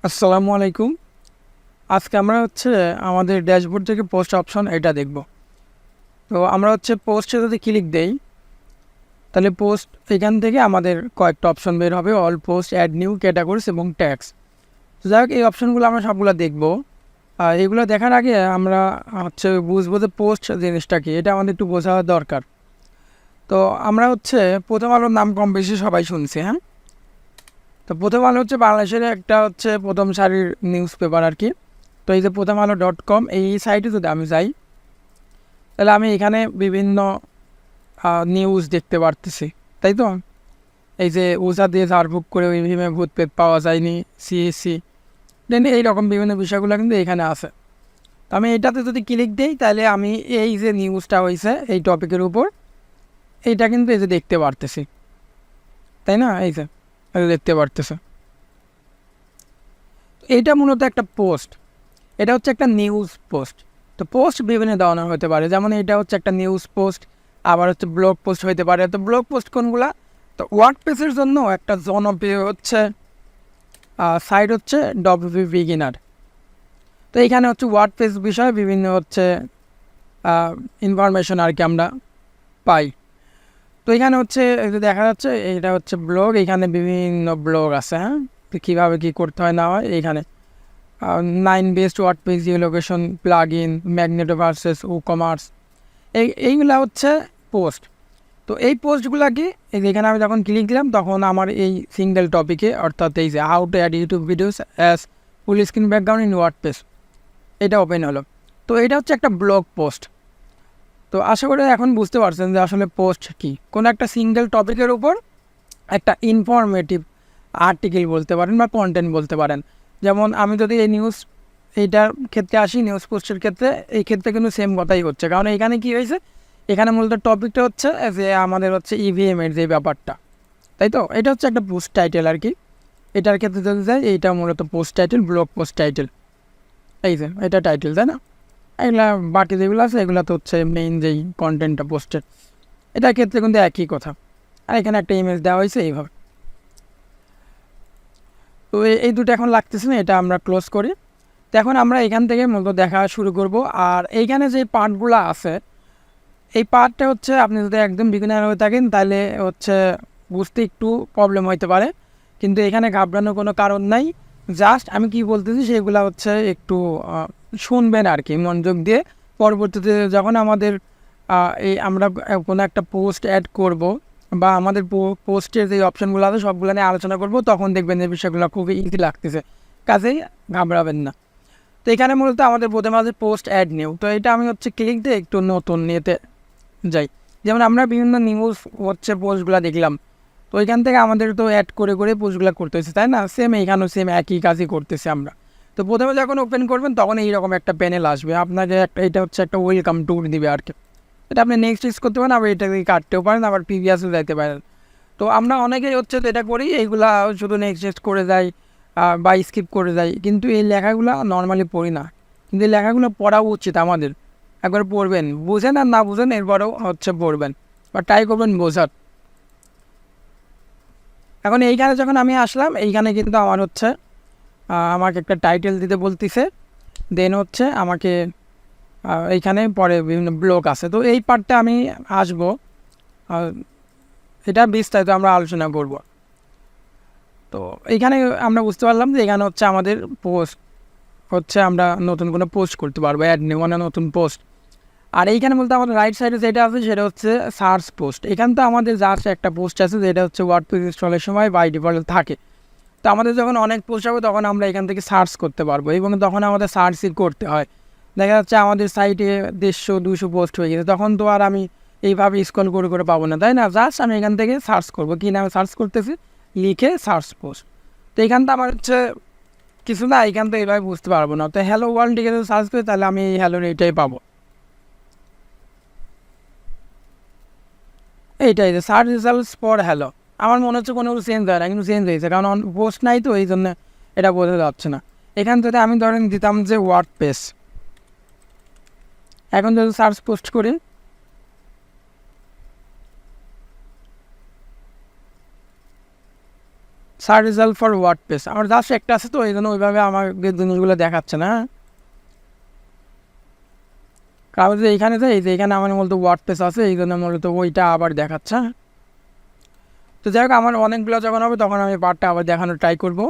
আসসালামু আলাইকুম। আজকে আমরা আমাদের ড্যাশবোর্ড থেকে পোস্ট অপশন এটা দেখব। তো আমরা পোস্টে যদি ক্লিক দেই, তাহলে পোস্ট এখান থেকে আমাদের কয়েকটা অপশন বের হবে, all post, add new, categories এবং ট্যাক্স। তো যাই হোক, এই অপশনগুলো আমরা সবগুলো দেখব। আর এগুলো দেখার আগে আমরা বুঝবো যে পোস্ট জিনিসটা কি, এটা আমাদের একটু বোঝা দরকার। তো আমরা প্রথম আলোর নাম কম বেশি সবাই শুনছি, হ্যাঁ। তো প্রথম আলো বাংলাদেশের একটা প্রথম সারির নিউজ পেপার আর কি। তো এই যে প্রথম আলো .com এই সাইটে যদি আমি যাই, তাহলে আমি এখানে বিভিন্ন নিউজ দেখতে পারতেছি, তাই তো। এই যে ওষা দিয়ে ঝাড়ফুঁক করে ওই ভীমে ভূত পেট পাওয়া যায়নি, সিএসি দেন এইরকম বিভিন্ন বিষয়গুলো কিন্তু এখানে আছে। তো আমি এটাতে যদি ক্লিক দিই, তাহলে আমি এই যে নিউজটা হয়েছে এই টপিকের উপর, এইটা কিন্তু এই যে দেখতে পারতেছি, তাই না। এই যে দেখতে পারতেছে, এইটা মূলত একটা পোস্ট। এটা একটা নিউজ পোস্ট। তো পোস্ট বিভিন্ন ধরনের হতে পারে, যেমন এটা একটা নিউজ পোস্ট, আবার ব্লগ পোস্ট হতে পারে। তো ব্লগ পোস্ট কোনগুলা? তো ওয়ার্ডপ্রেসের জন্য একটা জনপ্রিয় সাইট ডব্লিউপি বিগিনার। তো এখানে ওয়ার্ডপ্রেস বিষয়ে বিভিন্ন ইনফরমেশন আর কি আমরা পাই। তো এখানে এই যে দেখা যাচ্ছে এটা ব্লগ, এখানে বিভিন্ন ব্লগ আছে, হ্যাঁ। তো কীভাবে কী করতে হয় না হয় এখানে 9 best WordPress geolocation plugin, Magento versus WooCommerce, এইগুলা পোস্ট। তো এই পোস্টগুলা কি, এই যেখানে আমি যখন ক্লিক দিলাম তখন আমার এই সিঙ্গেল টপিকে, অর্থাৎ এই যে how to add YouTube videos as full screen background in WordPress, এটা ওপেন হলো। তো এটা একটা ব্লগ পোস্ট। তো আশা করি এখন বুঝতে পারছেন যে আসলে পোস্ট কি। কোনো একটা সিঙ্গেল টপিকের উপর একটা ইনফরমেটিভ আর্টিকেল বলতে পারেন বা কন্টেন্ট বলতে পারেন। যেমন আমি যদি এই নিউজ এইটার ক্ষেত্রে আসি, নিউজ পোস্টের ক্ষেত্রে, এই ক্ষেত্রে কিন্তু সেম কথাই হচ্ছে। কারণ এখানে কি হয়েছে, এখানে মূলত টপিকটা যে আমাদের ইভিএমের যে ব্যাপারটা, তাই তো। এটা একটা পোস্ট টাইটেল আর কি। এটার ক্ষেত্রে যদি যাই, এইটা মূলত post title, blog post title, এই যে এটা টাইটেল, তাই না। এগুলা বাকি যেগুলো আছে এগুলো তো মেইন যেই কন্টেন্টটা পোস্টের, এটার ক্ষেত্রে কিন্তু একই কথা। আর এখানে একটা ইমেজ দেওয়া হয়েছে এইভাবে। তো এই দুটো এখন লাগতেছে না, এটা আমরা ক্লোজ করি। তো এখন আমরা এখান থেকে মূলত দেখা শুরু করব। আর এইখানে যে পার্টগুলো আছে, এই পার্টটা আপনি যদি একদম বিগিনার হয়ে থাকেন, তাহলে বুঝতে একটু প্রবলেম হইতে পারে, কিন্তু এখানে ঘাবড়ানোর কোনো কারণ নাই। জাস্ট আমি কি বলতেছি সেগুলো একটু শুনবেন আর কি মনোযোগ দিয়ে। পরবর্তীতে যখন আমাদের এই আমরা কোনো একটা পোস্ট অ্যাড করব বা আমাদের পোস্টের যে অপশানগুলো আছে সবগুলো নিয়ে আলোচনা করব, তখন দেখবেন যে বিষয়গুলো খুবই ইজি লাগতেছে, কাজেই ঘাবড়াবেন না। তো এখানে মূলত আমাদের প্রথমে আছে পোস্ট অ্যাড নিউ। তো এটা আমি ক্লিক দিয়ে একটু নতুন নিয়েতে যাই। যেমন আমরা বিভিন্ন নিউজ পোস্টগুলো দেখলাম, তো ওইখান থেকে আমাদের তো অ্যাড করে করে পোস্টগুলো করতে হচ্ছে, তাই না। সেম এইখানেও সেম একই কাজই করতেছি আমরা। তো প্রথমে যখন ওপেন করবেন তখন এইরকম একটা প্যানেল আসবে, আপনাকে এটা একটা ওয়েলকাম ট্যুর দিবে আর কি। এটা আপনি নেক্সট ইউজ করতে পারেন, আবার এটাকে কাটতেও পারেন, আবার প্রিভিয়াসও যাইতে পারেন। তো আমরা অনেকেই তো এটা করি, এইগুলা শুধু নেক্সট করে যাই বা স্কিপ করে যাই, কিন্তু এই লেখাগুলো নর্মালি পড়ি না। কিন্তু এই লেখাগুলো পড়া উচিত আমাদের। একবার পড়বেন, বুঝেন আর না বুঝেন এরপরেও পড়বেন বা ট্রাই করবেন বোঝার। এখন এইখানে যখন আমি আসলাম, এইখানে কিন্তু আমার আমাকে একটা টাইটেল দিতে বলতেছে। দেন আমাকে এইখানে পরে বিভিন্ন ব্লগ আছে, তো এই পার্টটা আমি আসবো, এটা বিস্তারিত আমরা আলোচনা করব। তো এইখানে আমরা বুঝতে পারলাম যে এখানে আমাদের পোস্ট আমরা নতুন কোনো পোস্ট করতে পারবো, অ্যাড নিউ মানে নতুন পোস্ট। আর এইখানে বলতে আমাদের রাইট সাইডে যেটা আছে সেটা সার্চ পোস্ট। এখানে তো আমাদের জাস্ট একটা পোস্ট আছে, যেটা ওয়ার্ডপ্রেস ইনস্টলের সময় বাই ডিফল্ট থাকে। তো আমাদের যখন অনেক পোস্ট হবে তখন আমরা এখান থেকে সার্চ করতে পারবো, এবং তখন আমাদের সার্চই করতে হয়। দেখা যাচ্ছে আমাদের সাইটে 150-200 পোস্ট হয়ে গেছে, তখন তো আর আমি এইভাবে স্ক্রল করে করে পাবো না, তাই না। জাস্ট আমি এখান থেকে সার্চ করবো, কী নামে সার্চ করতেছি, লিখে সার্চ পোস্ট। তো এখানটা আমার কিছু না, এখান থেকে এইভাবে বুঝতে পারবো না। তো হ্যালো ওয়ার্ল্ড লিখে যদি সার্চ করি, তাহলে আমি এই হ্যালোর এইটাই পাবো। এইটাই যে সার্চ রেজাল্টস ফর হ্যালো। আমার মনে হচ্ছে কোনো চেঞ্জ হয় না, কিন্তু চেঞ্জ হয়েছে, কারণ পোস্ট নাই তো এই জন্য এটা বোঝা যাচ্ছে না। এখান থেকে আমি ধরেন দিতাম যে ওয়ার্ডপ্রেস। এখন যদি সার্চ পোস্ট করি, সার্চ রেজাল্ট ফর ওয়ার্ডপ্রেস আমার জাস্ট একটা আছে, তো এই জন্য ওইভাবে আমাকে জিনিসগুলো দেখাচ্ছে না। কারণ যে এইখানে যাই, এই যে এখানে আমার মূলত ওয়ার্ডপ্রেস আছে, এই জন্য মূলত ওইটা আবার দেখাচ্ছে। তো যাই হোক, আমার অনেকগুলো যখন হবে তখন আমি পার্টটা আবার দেখানোর ট্রাই করব।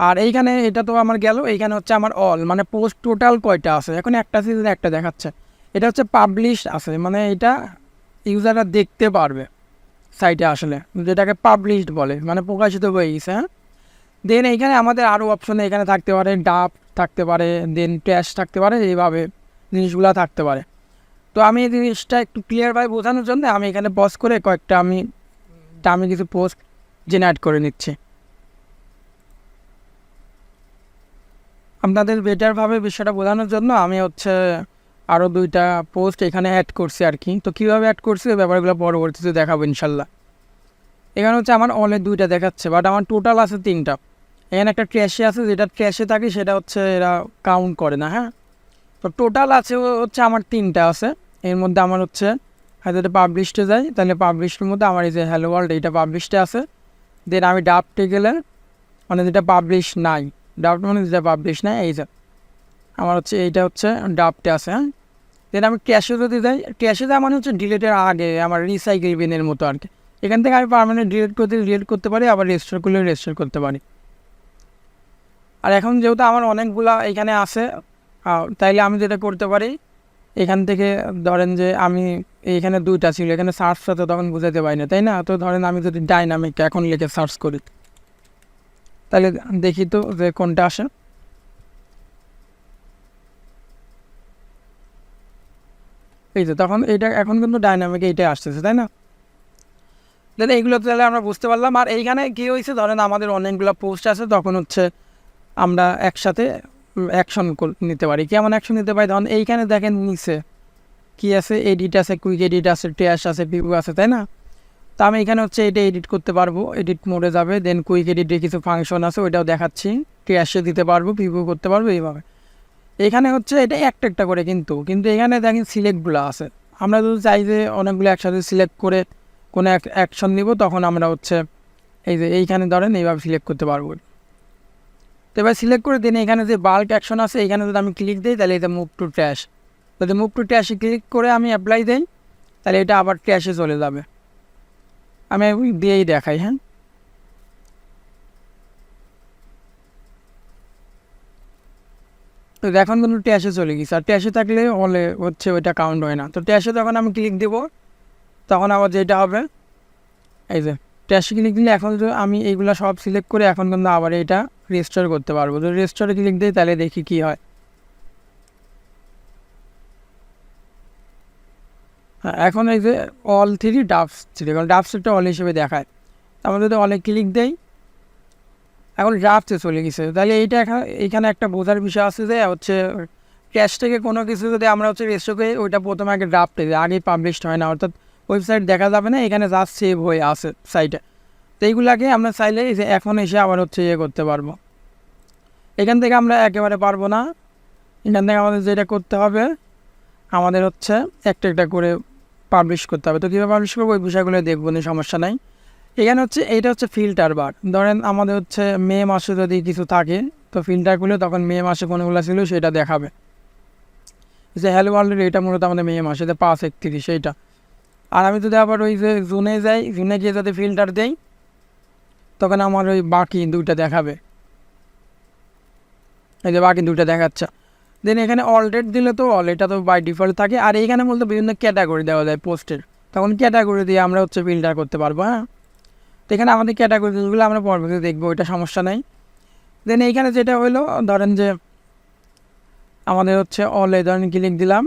আর এইখানে এটা তো আমার গেল, এইখানে হচ্ছে আমার অল মানে পোস্ট টোটাল কয়টা আছে, এখন একটা সিজন একটা দেখাচ্ছে। এটা হচ্ছে পাবলিশ আছে, মানে এটা ইউজাররা দেখতে পারবে সাইটে আসলে, যেটাকে পাবলিশড বলে, মানে প্রকাশিত হয়ে গেছে। হ্যাঁ, দেন এইখানে আমাদের আরও অপশনে এখানে থাকতে পারে, ডাব থাকতে পারে, দেন ট্যাশ থাকতে পারে, এইভাবে জিনিসগুলো থাকতে পারে। তো আমি এই জিনিসটা একটু ক্লিয়ারভাবে বোঝানোর জন্য আমি এখানে পজ করে কয়েকটা আমি কিছু পোস্ট জেনারেট করে নিচ্ছি। আপনাদের বেটারভাবে বিষয়টা বোঝানোর জন্য আমি হচ্ছে আরও 2টা পোস্ট এখানে অ্যাড করছি আর কি। তো কীভাবে অ্যাড করছি এই ব্যাপারগুলো পরবর্তীতে দেখাবো ইনশাল্লাহ। এখানে হচ্ছে আমার অলের 2টা দেখাচ্ছে, বাট আমার টোটাল আছে 3টা। এখানে একটা ট্র্যাশে আছে, যেটা ট্র্যাশে থাকে সেটা হচ্ছে এরা কাউন্ট করে না। হ্যাঁ, তো টোটাল আছে হচ্ছে আমার 3টা আছে। এর মধ্যে আমার হচ্ছে হয়তো এটা পাবলিশডে যায়, তাহলে পাবলিশডের মধ্যে আমার এই যে হ্যালো ওয়ার্ল্ড এইটা পাবলিশডে আছে। দেন আমি ডাবটে গেলে মানে যেটা পাবলিশ নাই, ডাবট মানে যেটা পাবলিশ নাই, এই যে আমার হচ্ছে এইটা হচ্ছে ডাবটে আছে। হ্যাঁ, দেন আমি ক্যাশে যদি যাই, ক্যাশে যাওয়া মানে হচ্ছে ডিলেটের আগে আমার রিসাইকেল বিনের মতো আর কি। এখান থেকে আমি পার্মানেন্ট ডিলিট করতে পারি, আবার রেজিস্টার করলে রেজিস্টার করতে পারি। আর এখন যেহেতু আমার অনেকগুলা এখানে আছে, তাইলে আমি যেটা করতে পারি, এখান থেকে ধরেন যে আমি এইখানে 2টা ছিল, এখানে সার্চটা তো তখন বুঝাতে পারি না, তাই না? তো ধরেন আমি যদি ডাইনামিক এখন লিখে সার্চ করি, তাহলে দেখি তো যে কোনটা আসে। এই যে তখন এইটা এখন কিন্তু ডাইনামিক এইটাই আসতেছে, তাই না? তাহলে এইগুলো তাহলে আমরা বুঝতে পারলাম। আর এইখানে কী হয়েছে, ধরেন আমাদের অনেকগুলো পোস্ট আছে, তখন হচ্ছে আমরা একসাথে অ্যাকশন নিতে পারি। কেমন অ্যাকশন নিতে পারি? তখন এইখানে দেখেন নিচে কী আছে, এডিট আছে, কুইক এডিট আছে, ট্র্যাশ আছে, পিভু আছে, তাই না? তো আমি এখানে হচ্ছে এটা এডিট করতে পারবো, এডিট মোডে যাবে, দেন কুইক এডিটে কিছু ফাংশন আছে ওইটাও দেখাচ্ছি, ট্র্যাশে দিতে পারবো, পিভু করতে পারবো, এইভাবে। এখানে হচ্ছে এটা একটা করে, কিন্তু এখানে দেখেন সিলেক্টগুলো আছে। আমরা যদি চাই যে অনেকগুলো একসাথে সিলেক্ট করে কোনো অ্যাকশন নিব, তখন আমরা হচ্ছে এই যে এইখানে ধরেন এইভাবে সিলেক্ট করতে পারবো। তো এবার সিলেক্ট করে দিন, এখানে যে বাল্ক অ্যাকশন আছে এখানে যদি আমি ক্লিক দিই, তাহলে এটা মুভ টু ট্র্যাশ। যদি মুভ টু ট্র্যাশে ক্লিক করে আমি অ্যাপ্লাই দিই, তাহলে এটা আবার ট্র্যাশে চলে যাবে। আমি দিয়েই দেখাই। হ্যাঁ, তো এখন কিন্তু ট্র্যাশে চলে গেছে, আর ট্র্যাশে থাকলে হলে হচ্ছে ওইটা কাউন্ট হয় না। তো ট্র্যাশে যখন আমি ক্লিক দিব, তখন আবার যেটা হবে, এই যে ট্র্যাশে ক্লিক দিলে এখন যদি আমি এইগুলো সব সিলেক্ট করে এখন কিন্তু আবার এটা রেজিস্টার করতে পারবো। যদি রেজিস্টারে ক্লিক দিই, তাহলে দেখি কী হয়। হ্যাঁ, এখন এই যে অল 3 ডাবস ছিল, কারণ ডাবসটা অল হিসেবে দেখায়। আমরা যদি অলে ক্লিক দেই, এখন ড্রাফটে চলে গেছে। তাহলে এইটা এখানে একটা বোঝার বিষয় আছে যে হচ্ছে ক্যাশ থেকে কোনো কিছু যদি আমরা হচ্ছে রেজিস্টার করি, ওইটা প্রথমে আগে ড্রাফটে যায়, আগে পাবলিশড হয় না, অর্থাৎ ওয়েবসাইট দেখা যাবে না, এখানে জাস্ট সেভ হয়ে আছে সাইটে। তো এইগুলাকে আমরা চাইলে যে এখন এসে আবার হচ্ছে করতে পারবো। এখান থেকে আমরা একেবারে পারবো না, এখান থেকে আমাদের যেটা করতে হবে, আমাদের হচ্ছে একটা করে পাবলিশ করতে হবে। তো কীভাবে পাবলিশ করবো ওই বিষয়গুলো দেখবো না, সমস্যা নাই। এখানে হচ্ছে এইটা হচ্ছে ফিল্টার বার। ধরেন আমাদের হচ্ছে মে মাসে যদি কিছু থাকে, তো ফিল্টার করলে তখন মে মাসে কোনোগুলো ছিল সেটা দেখাবে। যে হ্যালো ওয়ার্ল্ডের এটা মূলত আমাদের মে মাসে 5/31 সেইটা। আর আমি যদি আবার ওই যে জুনে যাই, জুনে গিয়ে যদি ফিল্টার দেই, তখন আমার ওই বাকি 2টা দেখাবে। এই যে বাকি 2টা দেখাচ্ছে। দেন এখানে অল ডেট দিলে তো অল, এটা তো বাই ডিফল্ট থাকে। আর এইখানে মূলত বিভিন্ন ক্যাটাগরি দেওয়া যায় পোস্টের, তখন ক্যাটাগরি দিয়ে আমরা হচ্ছে ফিল্টার করতে পারবো। হ্যাঁ, তো এখানে আমাদের ক্যাটাগরিগুলো আমরা পরবর্তীতে দেখবো, ওইটা সমস্যা নাই। দেন এইখানে যেটা হলো, ধরেন যে আমাদের হচ্ছে অলে ধরেন ক্লিক দিলাম,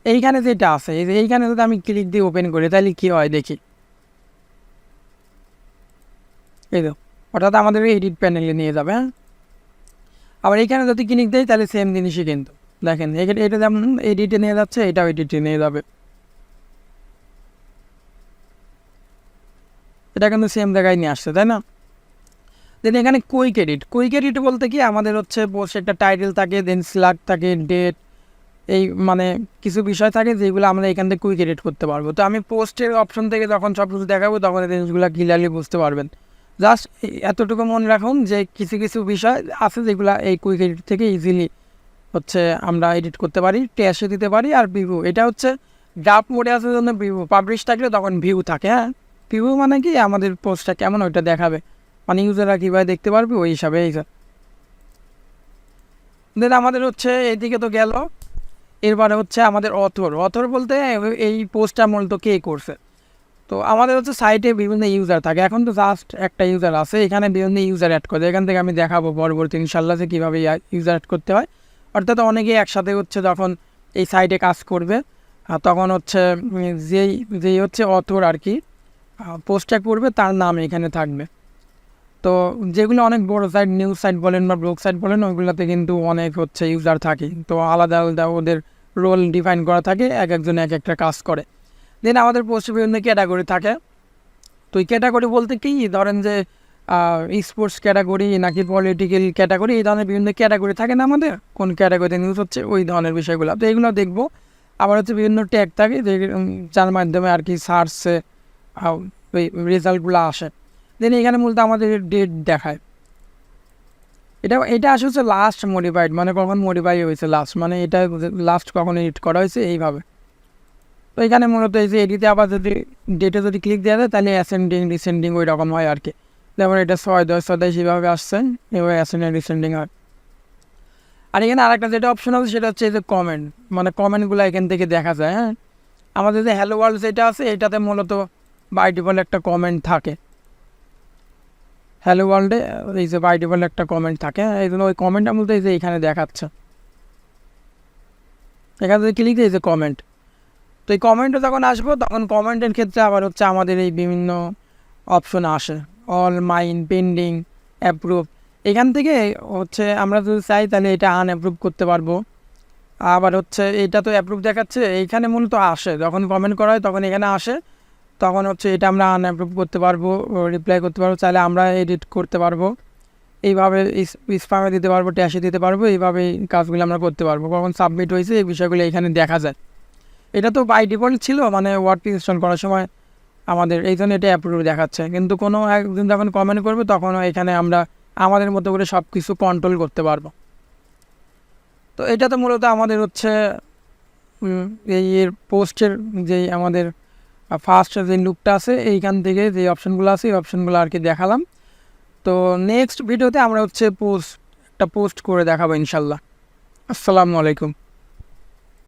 এইখানে যেটা আছে এইখানে যদি আমি ক্লিক দিয়ে ওপেন করি, তাহলে কী হয় দেখি। এই তো অর্থাৎ আমাদের এডিট প্যানেলে নিয়ে যাবে। হ্যাঁ, আবার এইখানে যদি ক্লিক দেয়, তাহলে সেম জিনিসই কিন্তু দেখেন এটা যেমন এডিটে নিয়ে যাচ্ছে, এটাও এডিটে নিয়ে যাবে। এটা কিন্তু সেম জায়গায় নিয়ে আসছে, তাই না? দেন এখানে কুইক এডিট বলতে কি, আমাদের হচ্ছে পোস্ট একটা টাইটেল থাকে, দেন স্ল্যাগ থাকে, ডেট, এই মানে কিছু বিষয় থাকে যেগুলো আমরা এখান থেকে কুইক এডিট করতে পারবো। তো আমি পোস্টের অপশন থেকে যখন সব কিছু দেখাবো, তখন এই জিনিসগুলো ক্লিয়ারলি বুঝতে পারবেন। জাস্ট এতটুকু মনে রাখুন যে কিছু কিছু বিষয় আছে যেগুলো এই কুইক এডিট থেকে ইজিলি হচ্ছে আমরা এডিট করতে পারি, ট্যাশে দিতে পারি। আর ভিউ, এটা হচ্ছে ড্রাফট মোডে আছে জন্য ভিউ, পাবলিশ থাকলে তখন ভিউ থাকে। হ্যাঁ, ভিউ মানে কি আমাদের পোস্টটা কেমন ওইটা দেখাবে, মানে ইউজাররা কীভাবে দেখতে পারবে ওই হিসাবে। এই দেন আমাদের হচ্ছে এইদিকে তো গেল। এরপরে হচ্ছে আমাদের অথর বলতে এই পোস্টটা মূলত কে করছে। তো আমাদের হচ্ছে সাইটে বিভিন্ন ইউজার থাকে, এখন তো জাস্ট একটা ইউজার আছে, এখানে বিভিন্ন ইউজার অ্যাড করে। এখান থেকে আমি দেখাবো পরবর্তী ইনশাল্লাহ যে কীভাবে ইউজার অ্যাড করতে হয়। অর্থাৎ অনেকেই একসাথে হচ্ছে যখন এই সাইটে কাজ করবে তখন হচ্ছে যেই হচ্ছে অথর আর কি পোস্টটা করবে তার নাম এখানে থাকবে। তো যেগুলো অনেক বড় সাইট, নিউজ সাইট বলেন বা ব্লগ সাইট বলেন, ওইগুলোতে কিন্তু অনেক হচ্ছে ইউজার থাকে, তো আলাদা আলাদা ওদের রোল ডিফাইন করা থাকে, এক একজন এক একটা কাজ করে। দেন আমাদের পোস্টে বিভিন্ন ক্যাটাগরি থাকে। তো এই ক্যাটাগরি বলতে কি, ধরেন যে স্পোর্টস ক্যাটাগরি নাকি পলিটিক্যাল ক্যাটাগরি, এই ধরনের বিভিন্ন ক্যাটাগরি থাকে না আমাদের, কোন ক্যাটাগরিতে নিউজ হচ্ছে ওই ধরনের বিষয়গুলো। তো এইগুলো দেখবো। আবার হচ্ছে বিভিন্ন ট্যাগ থাকে যার মাধ্যমে আর কি সার্চে ওই রেজাল্টগুলো আসে। দেন এখানে মূলত আমাদের ডেট দেখায়। এটা আসলে হচ্ছে লাস্ট মডিফাইড, মানে কখন মডিফাই হয়েছে লাস্ট, মানে এটা লাস্ট কখন এডিট করা হয়েছে এইভাবে। তো এখানে মূলত এই যে এডিটে আবার যদি ডেটে যদি ক্লিক দেওয়া যায় তাহলে অ্যাসেন্ডিং ডিসেন্ডিং ওই রকম হয় আর কি। যেমন এটা 6/10/27 এইভাবে আসছে, এভাবে অ্যাসেন্ডিং ডিসেন্ডিং হয়। আর এখানে আরেকটা যেটা অপশন আছে সেটা হচ্ছে এই যে কমেন্ট, মানে কমেন্টগুলো এখান থেকে দেখা যায়। হ্যাঁ, আমাদের যে হ্যালো ওয়ার্ল্ড যেটা আছে এটাতে মূলত বাই ডিফল্ট একটা কমেন্ট থাকে। হ্যালো ওয়ার্ল্ডে এই যে বাই ডিফল্ট একটা কমেন্ট থাকে, এই জন্য ওই কমেন্টটা মূলত এই যে এখানে দেখাচ্ছে। এখানে যদি ক্লিক দিয়ে এই যে কমেন্ট, তো এই কমেন্টে যখন আসবো তখন কমেন্টের ক্ষেত্রে আবার হচ্ছে আমাদের এই বিভিন্ন অপশন আসে, অল, মাইন, পেন্ডিং, অ্যাপ্রুভ। এখান থেকে হচ্ছে আমরা যদি চাই তাহলে এটা আনঅ্যাপ্রুভ করতে পারবো। আবার হচ্ছে এটা তো অ্যাপ্রুভ দেখাচ্ছে, এইখানে মূলত আসে যখন কমেন্ট করা হয় তখন এখানে আসে, তখন হচ্ছে এটা আমরা আনঅ্যাপ্রুভ করতে পারবো, রিপ্লাই করতে পারবো, চাইলে আমরা এডিট করতে পারবো, এইভাবে স্প্যামে দিতে পারবো, ট্যাশে দিতে পারবো, এইভাবে এই কাজগুলো আমরা করতে পারবো। কখন সাবমিট হয়েছে এই বিষয়গুলো এখানে দেখা যায়। এটা তো বাই ডিফল্ট ছিল, মানে ওয়ার্ডপ্রেস ইনস্টল করার সময় আমাদের এই জন্য এটা অ্যাপ্রুভ দেখাচ্ছে, কিন্তু কোনো একদিন যখন কমেন্ট করবে তখন এখানে আমরা আমাদের মতো করে সব কিছু কন্ট্রোল করতে পারবো। তো এটা তো মূলত আমাদের হচ্ছে এই এর পোস্টের যেই আমাদের ফার্স্ট যে লুকটা আছে এইখান থেকে যে অপশানগুলো আছে এই অপশানগুলো আর কি দেখালাম। তো নেক্সট ভিডিওতে আমরা হচ্ছে একটা পোস্ট করে দেখাবো ইনশাল্লাহ। আসসালামু আলাইকুম।